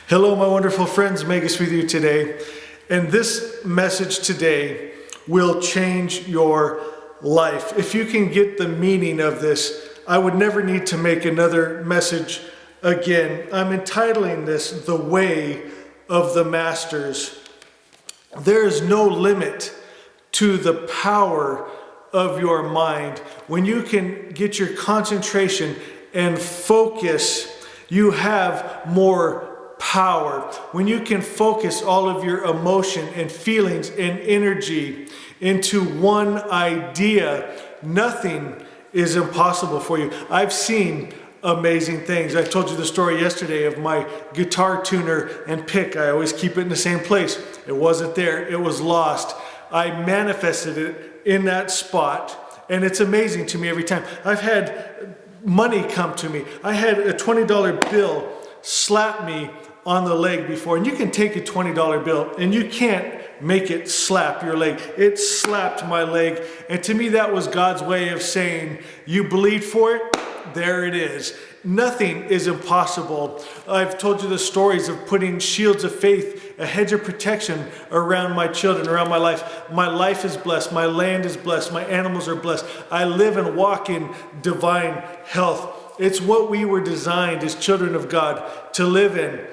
Hello, my wonderful friends. Magus with you today. And this message today will change your life. If you can get the meaning of this, I would never need to make another message again. I'm entitling this, The Way of the Masters. There is no limit to the power of your mind. When you can get your concentration and focus, you have more power. When you can focus all of your emotion and feelings and energy into one idea, nothing is impossible for you. I've seen amazing things. I told you the story yesterday of my guitar tuner and pick. I always keep it in the same place. It wasn't there. It was lost. I manifested it in that spot, and it's amazing to me every time. I've had money come to me. I had a $20 bill slap me on the leg before, and you can take a $20 bill and you can't make it slap your leg. It slapped my leg, and to me that was God's way of saying, you believed for it, there it is. Nothing is impossible. I've told you the stories of putting shields of faith, a hedge of protection around my children, around my life. My life is blessed. My land is blessed. My animals are blessed. I live and walk in divine health. It's what we were designed as children of God to live in.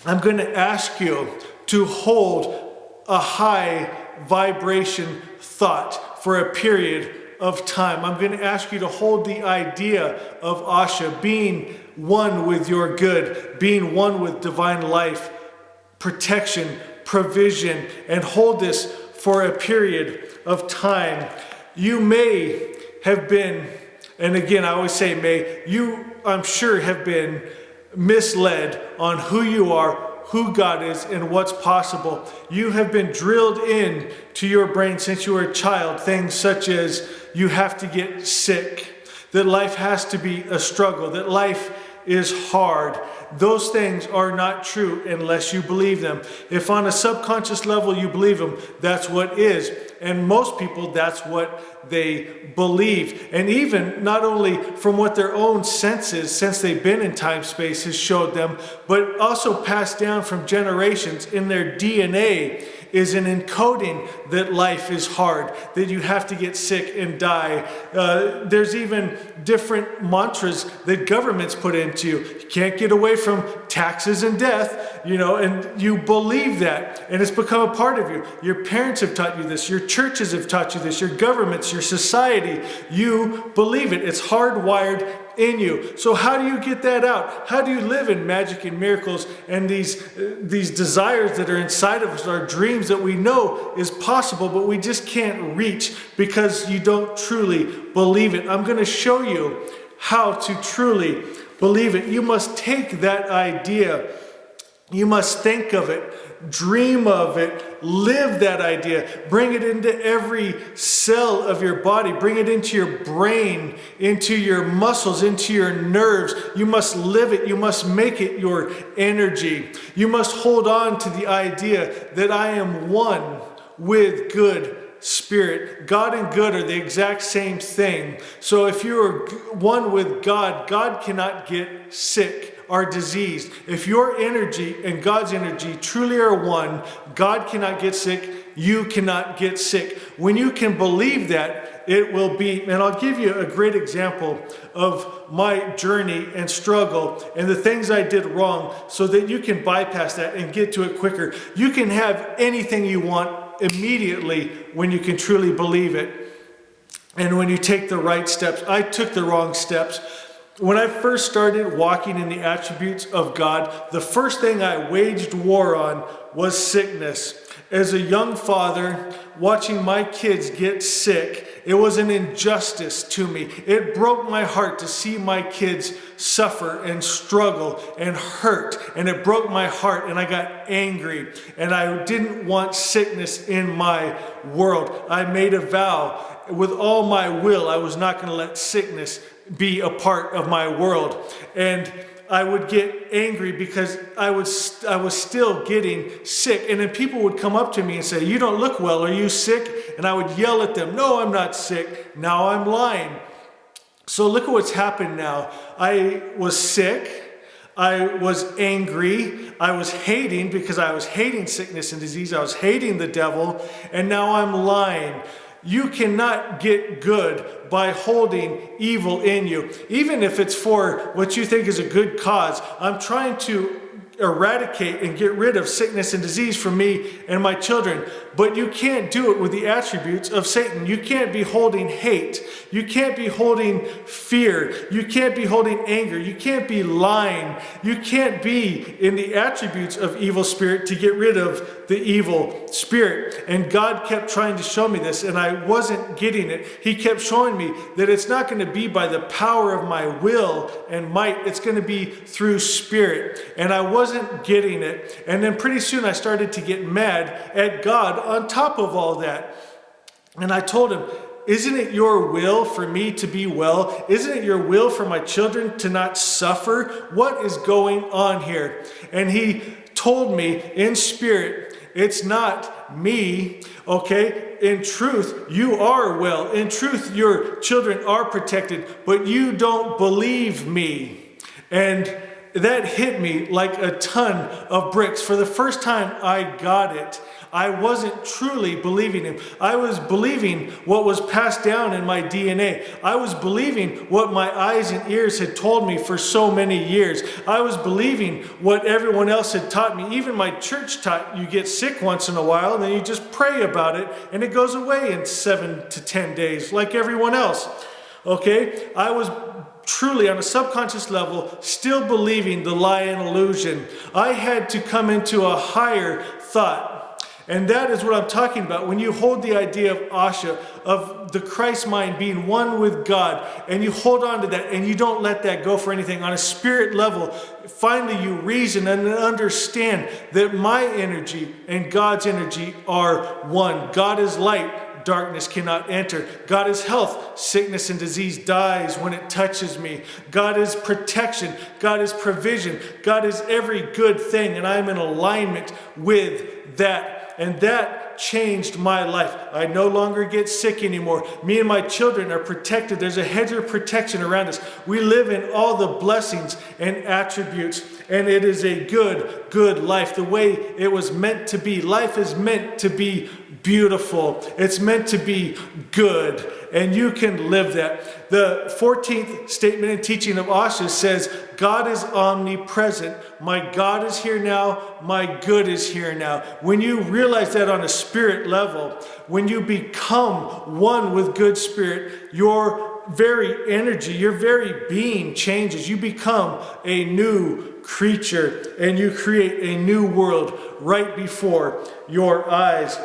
I'm going to ask you to hold a high vibration thought for a period of time. I'm going to ask you to hold the idea of Asha, being one with your good, being one with divine life, protection, provision, and hold this for a period of time. You may have been, and again, I always say may, you, I'm sure, have been misled on who you are, who God is, and what's possible. You have been drilled in to your brain since you were a child, things such as you have to get sick, that life has to be a struggle, that life is hard. Those things are not true unless you believe them. If on a subconscious level you believe them, that's what is. And most people, that's what they believe. And even not only from what their own senses, since they've been in time space, has showed them, but also passed down from generations in their DNA is an encoding that life is hard, that you have to get sick and die. There's even different mantras that governments put into you. You can't get away from taxes and death, and you believe that, and it's become a part of you. Your parents have taught you this, your churches have taught you this, your governments, your society, you believe it. It's hardwired in you. So how do you get that out? How do you live in magic and miracles and these desires that are inside of us, our dreams that we know is possible, but we just can't reach because you don't truly believe it? I'm going to show you how to truly believe it. You must take that idea. You must think of it, dream of it, live that idea, bring it into every cell of your body, bring it into your brain, into your muscles, into your nerves. You must live it. You must make it your energy. You must hold on to the idea that I am one with good spirit. God and good are the exact same thing. So if you are one with God, God cannot get sick, are diseased. If your energy and God's energy truly are one, God cannot get sick, you cannot get sick. When you can believe that, it will be, and I'll give you a great example of my journey and struggle and the things I did wrong so that you can bypass that and get to it quicker. You can have anything you want immediately when you can truly believe it and when you take the right steps. I took the wrong steps. When I first started walking in the attributes of God, the first thing I waged war on was sickness. As a young father, watching my kids get sick, it was an injustice to me. It broke my heart to see my kids suffer and struggle and hurt. And it broke my heart, and I got angry. And I didn't want sickness in my world. I made a vow with all my will, I was not going to let sickness be a part of my world. And I would get angry because I was still getting sick. And then people would come up to me and say, "You don't look well, are you sick?" And I would yell at them, "No, I'm not sick." Now I'm lying. So look at what's happened now. I was sick. I was angry. I was hating because I was hating sickness and disease. I was hating the devil, and now I'm lying. You cannot get good by holding evil in you, even if it's for what you think is a good cause. I'm trying to eradicate and get rid of sickness and disease from me and my children, but you can't do it with the attributes of Satan. You can't be holding hate. You can't be holding fear. You can't be holding anger. You can't be lying. You can't be in the attributes of evil spirit to get rid of the evil spirit. And God kept trying to show me this, and I wasn't getting it. He kept showing me that it's not going to be by the power of my will and might. It's going to be through spirit. And I wasn't getting it. And then pretty soon I started to get mad at God on top of all that. And I told him, isn't it your will for me to be well? Isn't it your will for my children to not suffer? What is going on here? And he told me in spirit, it's not me, okay? In truth, you are well. In truth, your children are protected, but you don't believe me. And that hit me like a ton of bricks. For the first time I got it. I wasn't truly believing him. I was believing what was passed down in my DNA. I was believing what my eyes and ears had told me for so many years. I was believing what everyone else had taught me. Even my church taught you get sick once in a while and then you just pray about it and it goes away in 7 to 10 days like everyone else. Okay? I was truly on a subconscious level still believing the lie and illusion. I had to come into a higher thought. And that is what I'm talking about. When you hold the idea of Asha, of the Christ mind being one with God, and you hold on to that and you don't let that go for anything on a spirit level, finally you reason and understand that my energy and God's energy are one. God is light. Darkness cannot enter. God is health. Sickness and disease dies when it touches me. God is protection. God is provision. God is every good thing, and I'm in alignment with that. And that changed my life. I no longer get sick anymore. Me and my children are protected. There's a hedge of protection around us. We live in all the blessings and attributes, and it is a good life, the way it was meant to be. Life is meant to be beautiful. It's meant to be good, and you can live that. The 14th statement and teaching of Asha says, God is omnipresent. My God is here now. My good is here now. When you realize that on a spirit level, when you become one with good spirit, your very energy, your very being changes. You become a new creature, and you create a new world right before your eyes.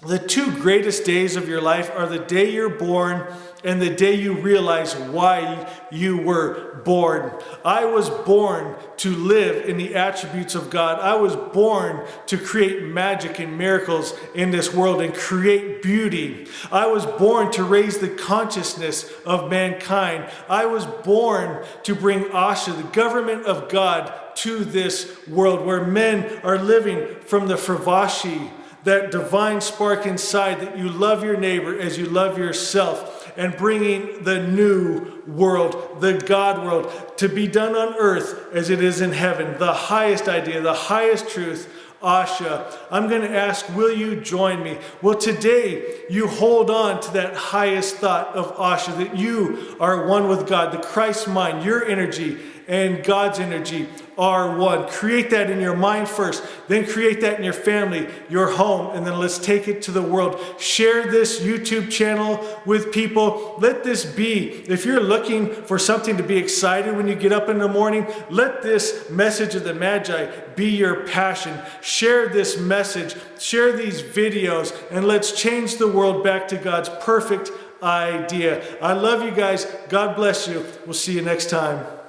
The two greatest days of your life are the day you're born and the day you realize why you were born. I was born to live in the attributes of God. I was born to create magic and miracles in this world and create beauty. I was born to raise the consciousness of mankind. I was born to bring Asha, the government of God, to this world where men are living from the Fravashi, that divine spark inside, that you love your neighbor as you love yourself, and bringing the new world, the God world, to be done on earth as it is in heaven. The highest idea, the highest truth, Asha. I'm going to ask, will you join me? Well, today you hold on to that highest thought of Asha, that you are one with God, the Christ mind, your energy and God's energy are one. Create that in your mind first, then create that in your family, your home, and then let's take it to the world. Share this YouTube channel with people. Let this be, if you're looking for something to be excited when you get up in the morning, let this message of the Magi be your passion. Share this message, share these videos, and let's change the world back to God's perfect idea. I love you guys. God bless you. We'll see you next time.